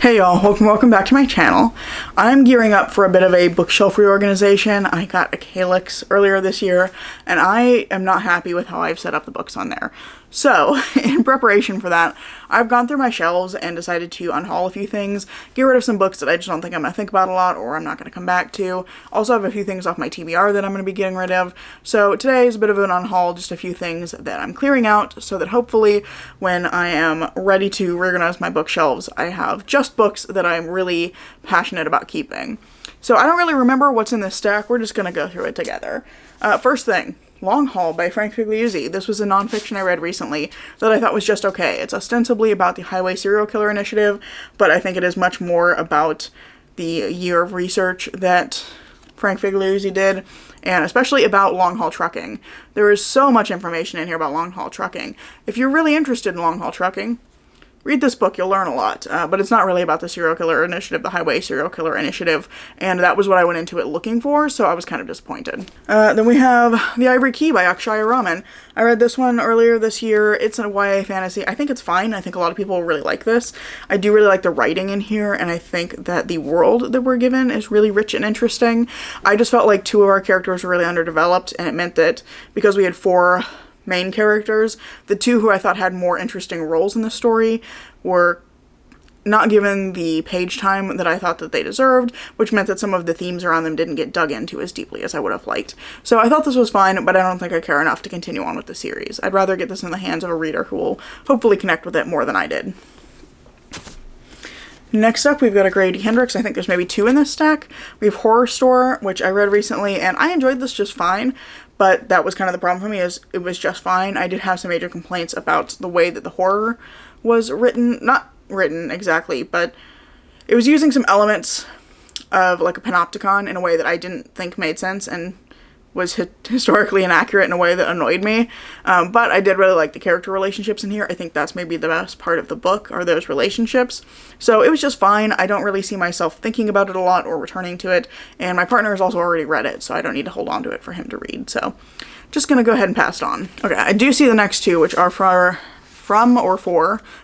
Hey y'all, welcome back to my channel. I'm gearing up for a bit of a bookshelf reorganization. I got a calyx earlier this year, and I am not happy with how I've set up the books on there. So, in preparation for that, I've gone through my shelves and decided to unhaul a few things, get rid of some books that I just don't think I'm going to think about a lot or I'm not going to come back to. Also have a few things off my TBR that I'm going to be getting rid of. So today is a bit of an unhaul, just a few things that I'm clearing out so that hopefully when I am ready to reorganize my bookshelves, I have just books that I'm really passionate about keeping. So I don't really remember what's in this stack. We're just going to go through it together. First thing. Long Haul by Frank Figliuzzi. This was a nonfiction I read recently that I thought was just okay. It's ostensibly about the Highway Serial Killer Initiative, but I think it is much more about the year of research that Frank Figliuzzi did, and especially about long haul trucking. There is so much information in here about long haul trucking. If you're really interested in long haul trucking, read this book, you'll learn a lot, but it's not really about the serial killer initiative, the Highway Serial Killer Initiative, and that was what I went into it looking for, so I was kind of disappointed. Then we have The Ivory Key by Akshaya Raman. I read this one earlier this year. It's a YA fantasy. I think it's fine. I think a lot of people really like this. I do really like the writing in here, and I think that the world that we're given is really rich and interesting. I just felt like two of our characters were really underdeveloped, and it meant that because we had four main characters, the two who I thought had more interesting roles in the story were not given the page time that I thought that they deserved, which meant that some of the themes around them didn't get dug into as deeply as I would have liked. So I thought this was fine, but I don't think I care enough to continue on with the series. I'd rather get this in the hands of a reader who will hopefully connect with it more than I did. Next up, we've got a Grady Hendrix. I think there's maybe two in this stack. We have Horror Store, which I read recently, and I enjoyed this just fine, but that was kind of the problem for me, is it was just fine. I did have some major complaints about the way that the horror was written. Not written exactly, but it was using some elements of like a panopticon in a way that I didn't think made sense and was historically inaccurate in a way that annoyed me, but I did really like the character relationships in here. I think that's maybe the best part of the book, are those relationships. So it was just fine. I don't really see myself thinking about it a lot or returning to it, and my partner has also already read it, so I don't need to hold on to it for him to read, so just gonna go ahead and pass it on. Okay, I do see the next two, which are for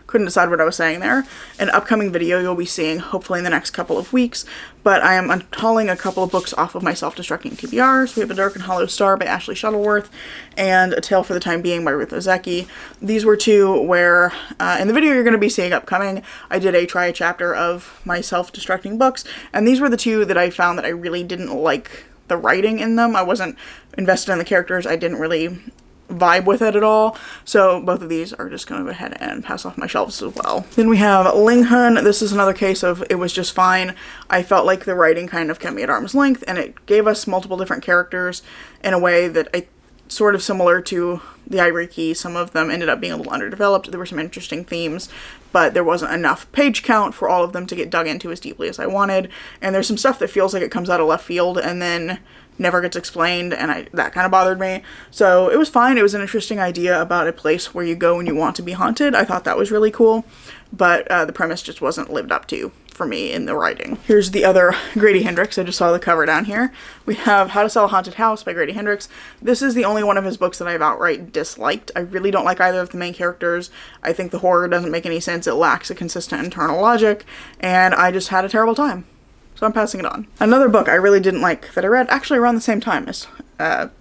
couldn't decide what I was saying there, an upcoming video you'll be seeing hopefully in the next couple of weeks, but I am unhauling a couple of books off of my self-destructing TBRs. We have A Dark and Hollow Star by Ashley Shuttleworth and A Tale for the Time Being by Ruth Ozeki. These were two where, in the video you're going to be seeing upcoming, I did try a chapter of my self-destructing books, and these were the two that I found that I really didn't like the writing in them. I wasn't invested in the characters. I didn't really vibe with it at all, so both of these are just going to go ahead and pass off my shelves as well. Then we have Ling Hun. This is another case of it was just fine. I felt like the writing kind of kept me at arm's length, and it gave us multiple different characters in a way that I sort of similar to The Ivory Key. Some of them ended up being a little underdeveloped. There were some interesting themes, but there wasn't enough page count for all of them to get dug into as deeply as I wanted, and there's some stuff that feels like it comes out of left field and then never gets explained, and that kind of bothered me. So it was fine. It was an interesting idea about a place where you go when you want to be haunted. I thought that was really cool, but the premise just wasn't lived up to for me in the writing. Here's the other Grady Hendrix. I just saw the cover down here. We have How to Sell a Haunted House by Grady Hendrix. This is the only one of his books that I've outright disliked. I really don't like either of the main characters. I think the horror doesn't make any sense. It lacks a consistent internal logic, and I just had a terrible time. So I'm passing it on. Another book I really didn't like that I read actually around the same time as How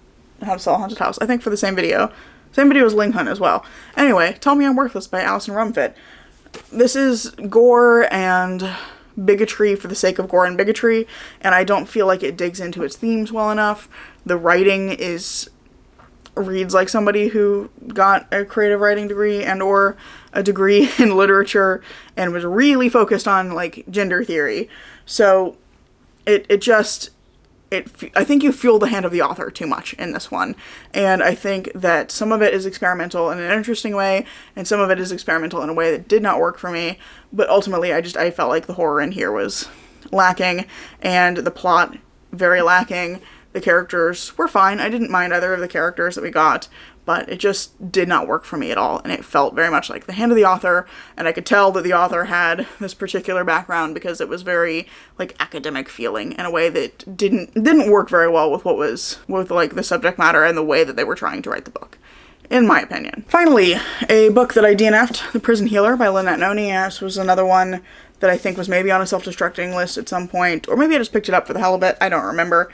to Sell a Haunted House, I think for the same video. Same video as Ling Hun as well. Anyway, Tell Me I'm Worthless by Alison Rumfitt. This is gore and bigotry for the sake of gore and bigotry, and I don't feel like it digs into its themes well enough. The writing reads like somebody who got a creative writing degree and or a degree in literature and was really focused on like gender theory. So I think you fuel the hand of the author too much in this one, and I think that some of it is experimental in an interesting way, and some of it is experimental in a way that did not work for me, but ultimately I felt like the horror in here was lacking, and the plot very lacking. The characters were fine. I didn't mind either of the characters that we got, but it just did not work for me at all, and it felt very much like the hand of the author, and I could tell that the author had this particular background because it was very like academic feeling in a way that didn't work very well with like the subject matter and the way that they were trying to write the book, in my opinion. Finally, a book that I DNF'd, The Prison Healer by Lynette Noni. This was another one that I think was maybe on a self-destructing list at some point, or maybe I just picked it up for the hell of it. I don't remember.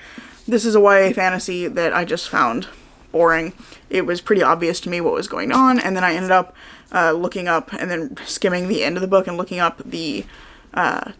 This is a YA fantasy that I just found boring. It was pretty obvious to me what was going on, and then I ended up looking up and then skimming the end of the book and looking up the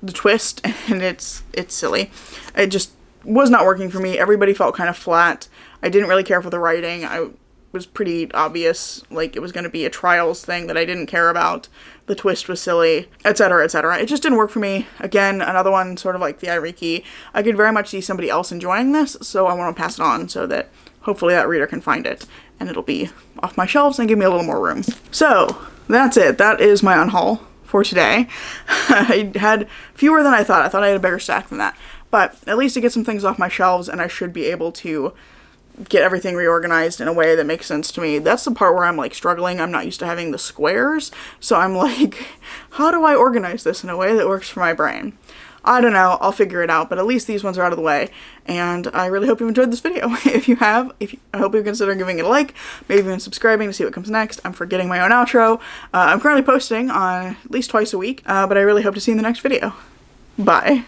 twist, and it's silly. It just was not working for me. Everybody felt kind of flat. I didn't really care for the writing. I was pretty obvious, like it was going to be a trials thing that I didn't care about. The twist was silly, etc., etc. It just didn't work for me. Again, another one sort of like the Iriki. I could very much see somebody else enjoying this, so I want to pass it on so that hopefully that reader can find it and it'll be off my shelves and give me a little more room. So that's it. That is my unhaul for today. I had fewer than I thought. I thought I had a bigger stack than that. But at least it gets some things off my shelves, and I should be able to get everything reorganized in a way that makes sense to me. That's the part where I'm like struggling. I'm not used to having the squares, so I'm like, how do I organize this in a way that works for my brain? I don't know, I'll figure it out, but at least these ones are out of the way, and I really hope you enjoyed this video. If you have, I hope you consider giving it a like, maybe even subscribing to see what comes next. I'm forgetting my own outro. I'm currently posting on at least twice a week, but I really hope to see you in the next video. Bye.